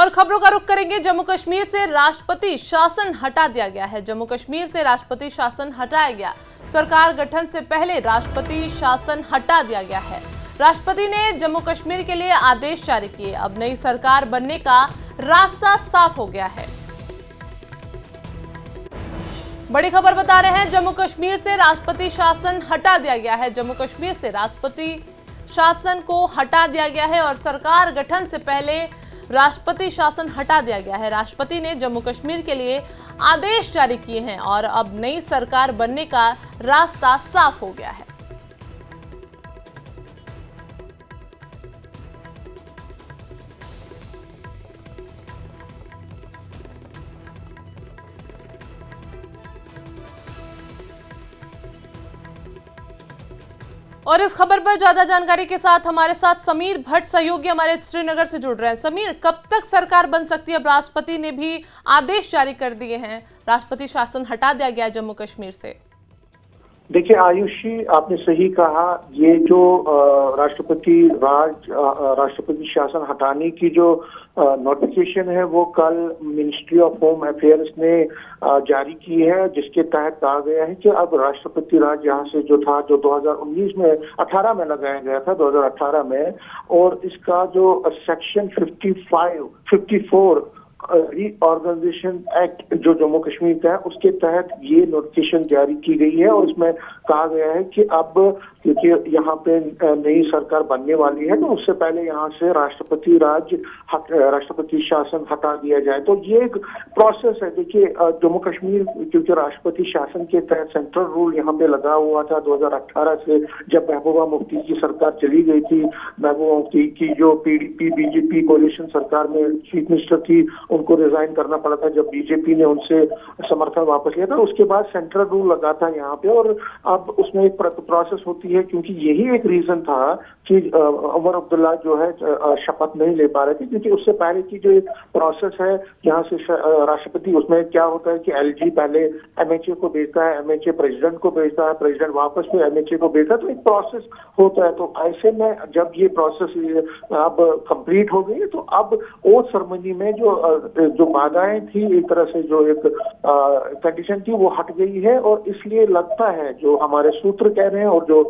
और खबरों का रुख करेंगे। जम्मू कश्मीर से राष्ट्रपति शासन हटा दिया गया है। जम्मू कश्मीर से राष्ट्रपति शासन हटाया गया। सरकार गठन से पहले राष्ट्रपति शासन हटा दिया गया है। राष्ट्रपति ने जम्मू कश्मीर के लिए आदेश जारी किए। अब नई सरकार बनने का रास्ता साफ हो गया है। बड़ी खबर बता रहे हैं, जम्मू कश्मीर से राष्ट्रपति शासन हटा दिया गया है। जम्मू कश्मीर से राष्ट्रपति शासन को हटा दिया गया है और सरकार गठन से पहले राष्ट्रपति शासन हटा दिया गया है। राष्ट्रपति ने जम्मू कश्मीर के लिए आदेश जारी किए हैं और अब नई सरकार बनने का रास्ता साफ हो गया है। और इस खबर पर ज्यादा जानकारी के साथ हमारे साथ समीर भट्ट सहयोगी हमारे श्रीनगर से जुड़ रहे हैं। समीर, कब तक सरकार बन सकती है? अब राष्ट्रपति ने भी आदेश जारी कर दिए हैं, राष्ट्रपति शासन हटा दिया गया जम्मू कश्मीर से। देखिए आयुषी, आपने सही कहा, ये जो राष्ट्रपति शासन हटाने की जो नोटिफिकेशन है वो कल मिनिस्ट्री ऑफ होम अफेयर्स ने जारी की है, जिसके तहत कहा गया है कि अब राष्ट्रपति राज यहाँ से जो था, जो 2019 में 18 में लगाया गया था, 2018 में, और इसका जो सेक्शन 54 रीऑर्गेनाइजेशन एक्ट जो जम्मू कश्मीर का है उसके तहत ये नोटिफिकेशन जारी की गई है। और इसमें कहा गया है कि अब क्योंकि यहाँ पे नई सरकार बनने वाली है तो उससे पहले यहाँ से राष्ट्रपति शासन हटा दिया जाए। तो ये एक प्रोसेस है। देखिए जम्मू कश्मीर क्योंकि राष्ट्रपति शासन के तहत सेंट्रल रूल यहाँ पे लगा हुआ था 2018 से, जब महबूबा मुफ्ती की सरकार चली गई थी। महबूबा मुफ्ती की जो PDP BJP कोalition सरकार में चीफ मिनिस्टर थी, उनको रिजाइन करना पड़ा था जब बीजेपी ने उनसे समर्थन वापस लिया था। उसके बाद सेंट्रल रूल लगा था यहाँ पे, और अब उसमें एक प्रोसेस होती है, क्योंकि यही एक रीजन था कि उमर अब्दुल्ला जो है शपथ नहीं ले पा रहे थे, क्योंकि उससे पहले की जो एक प्रोसेस है यहाँ से राष्ट्रपति, उसमें क्या होता है कि LG पहले MHA को भेजता है, MHA प्रेसिडेंट को भेजता है, प्रेसिडेंट वापस में MHA को भेजता है, तो एक प्रोसेस होता है। तो ऐसे में जब ये प्रोसेस अब कंप्लीट हो गई तो अब ओथ सेरेमनी में जो बाधाएं थी, एक तरह से जो एक कंडीशन थी, वो हट गई है। और इसलिए लगता है, जो हमारे सूत्र कह रहे हैं और जो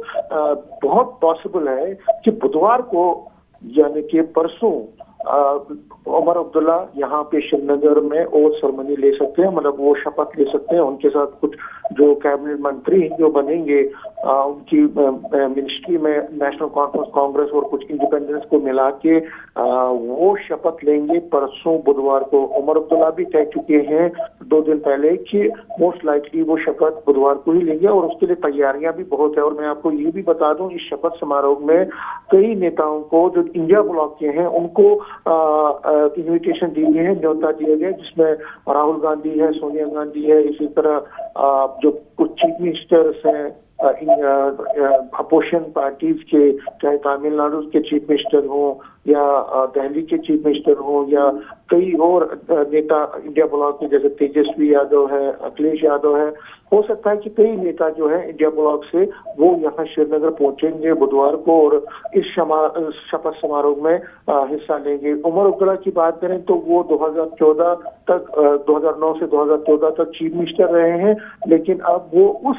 बहुत पॉसिबल है कि बुधवार को यानी कि परसों उमर अब्दुल्ला यहाँ पे श्रीनगर में ओथ सेरेमनी ले सकते हैं, मतलब वो शपथ ले सकते हैं। उनके साथ कुछ जो कैबिनेट मंत्री जो बनेंगे उनकी मिनिस्ट्री में नेशनल कॉन्फ्रेंस कांग्रेस और कुछ इंडिपेंडेंस को मिला के वो शपथ लेंगे परसों बुधवार को। उमर अब्दुल्ला भी कह चुके हैं 2 दिन पहले कि मोस्ट लाइकली वो शपथ बुधवार को ही लेंगे, और उसके लिए तैयारियां भी बहुत है। और मैं आपको ये भी बता दूं, इस शपथ समारोह में कई नेताओं को जो इंडिया ब्लॉक के हैं उनको इन्विटेशन दी गई है, न्योता दिया गया, जिसमें राहुल गांधी है, सोनिया गांधी है, इसी तरह जो कुछ चीफ मिनिस्टर्स हैं अपोजिशन पार्टीज के, चाहे तमिलनाडु के चीफ मिनिस्टर हो या दिल्ली के चीफ मिनिस्टर हो या कई और नेता इंडिया ब्लॉक के, जैसे तेजस्वी यादव है, अखिलेश यादव है। हो सकता है कि कई नेता जो है इंडिया ब्लॉक से वो यहाँ श्रीनगर पहुंचेंगे बुधवार को और इस शपथ समारोह में हिस्सा लेंगे। उमर अब्दुल्ला की बात करें तो वो 2009 से 2014 तक चीफ मिनिस्टर रहे हैं, लेकिन अब वो उस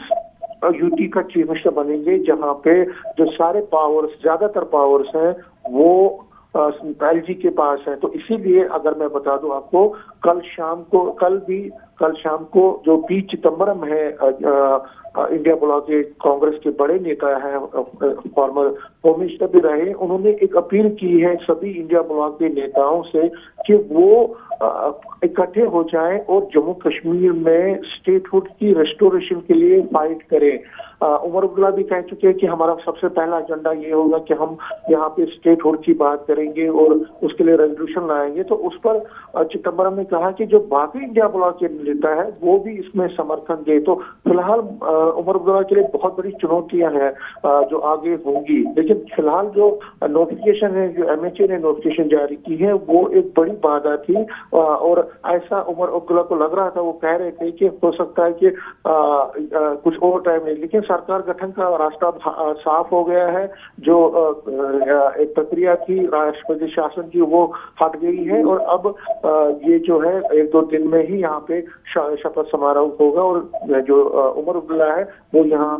यूटी का चीफ मिनिस्टर बनेंगे जहां पे जो सारे पावर्स, ज्यादातर पावर्स हैं वो LG के पास है। तो इसीलिए अगर मैं बता दूं आपको, कल शाम को जो P चिदम्बरम है इंडिया ब्लॉक के कांग्रेस के बड़े नेता हैं, फॉर्मर होम मिनिस्टर भी रहे, उन्होंने एक अपील की है सभी इंडिया ब्लॉक के नेताओं से कि वो इकट्ठे हो जाएं और जम्मू कश्मीर में स्टेटहुड की रेस्टोरेशन के लिए फाइट करें। उमर अब्दुल्ला भी कह चुके हैं कि हमारा सबसे पहला एजेंडा ये होगा कि हम यहाँ पे स्टेटहुड की बात करेंगे और उसके लिए रेजोल्यूशन लाएंगे। तो उस पर चिदम्बरम ने कहा कि जो बाकी इंडिया ब्लॉक के नेता है वो भी इसमें समर्थन दे। तो फिलहाल उमर अब्दुल्ला के लिए बहुत बड़ी चुनौतियां हैं जो आगे होंगी, लेकिन फिलहाल जो नोटिफिकेशन है, जो MHA ने नोटिफिकेशन जारी की है, वो एक बड़ी बाधा थी। और ऐसा उमर अब्दुल्ला को लग रहा था, वो कह रहे थे कि हो सकता है कि कुछ और टाइम है, लेकिन सरकार गठन का रास्ता साफ हो गया है। जो एक प्रक्रिया थी राष्ट्रपति शासन की वो हट गई है और अब ये जो है 1-2 दिन में ही यहाँ पे शपथ समारोह होगा और जो उमर अब्दुल्ला है वो यहाँ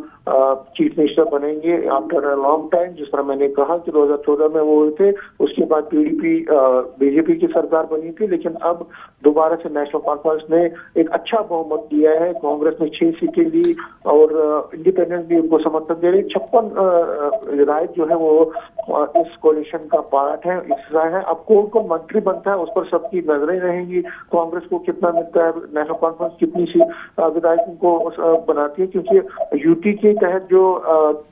चीफ मिनिस्टर बनेंगे आफ्टर अ लॉन्ग टाइम। जिस तरह मैंने कहा कि 2014 में वो हुए थे, उसके बाद पीडीपी बीजेपी की सरकार बनी थी, लेकिन अब दोबारा से नेशनल कॉन्फ्रेंस ने एक अच्छा बहुमत दिया है। कांग्रेस ने 6 सीटें ली और इंडिपेंडेंस भी उनको समर्थन दे रही। 56 विधायक जो है वो इस कोalition का पार्ट है, हिस्सा है। अब कौन मंत्री बनता है उस पर सबकी नजरें रहेंगी। कांग्रेस को कितना मिलता है, नेशनल कॉन्फ्रेंस कितनी सी विधायकों को बनाती है, क्योंकि यूटी के तहत जो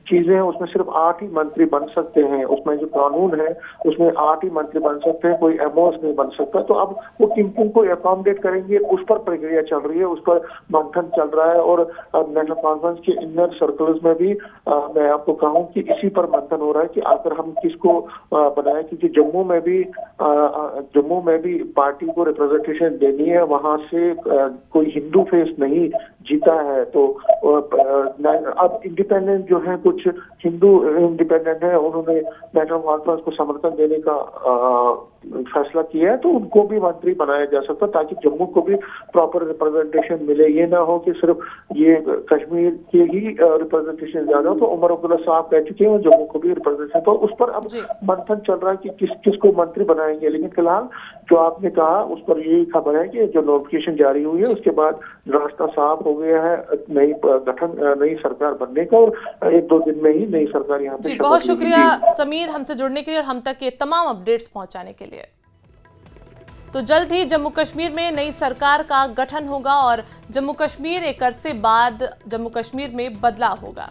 चीजें हैं उसमें सिर्फ 8 ही मंत्री बन सकते हैं। उसमें जो कानून है उसमें 8 ही मंत्री बन सकते हैं, कोई एमओस नहीं बन सकता। तो अब वो किन को एकोमोडेट करेंगे उस पर प्रक्रिया चल रही है, उस पर मंथन चल रहा है। और नेशनल कॉन्फ्रेंस के इनर सर्कल्स में भी मैं आपको कहूं कि इसी पर मंथन हो रहा है कि आखिर हम किसको बनाए, क्योंकि जम्मू में भी पार्टी को रिप्रेजेंटेशन देनी है। वहां से कोई हिंदू फेस नहीं जीता है। तो अब इंडिपेंडेंट जो है, कुछ हिंदू इंडिपेंडेंट है, उन्होंने नेशनल कॉन्फ्रेंस को समर्थन देने का फैसला किया है, तो उनको भी मंत्री बनाया जा सकता है ताकि जम्मू को भी प्रॉपर रिप्रेजेंटेशन मिले। ये ना हो कि सिर्फ ये कश्मीर के ही रिप्रेजेंटेशन ज्यादा हो। तो उमर अब्दुल्ला साहब कह चुके हैं जम्मू को भी रिप्रेजेंटेशन, तो उस पर अब मंथन चल रहा है कि किसको मंत्री बनाएंगे। लेकिन फिलहाल जो आपने कहा उस पर यही खबर है कि जो नोटिफिकेशन जारी हुई है उसके बाद रास्ता साफ हो गया है नई सरकार बनने का और 1-2 दिन में ही नई सरकार यहाँ पे। बहुत शुक्रिया समीर हमसे जुड़ने के लिए और हम तक ये तमाम अपडेट्स पहुंचाने के लिए। तो जल्द ही जम्मू कश्मीर में नई सरकार का गठन होगा और जम्मू कश्मीर एक अरसे बाद जम्मू कश्मीर में बदलाव होगा।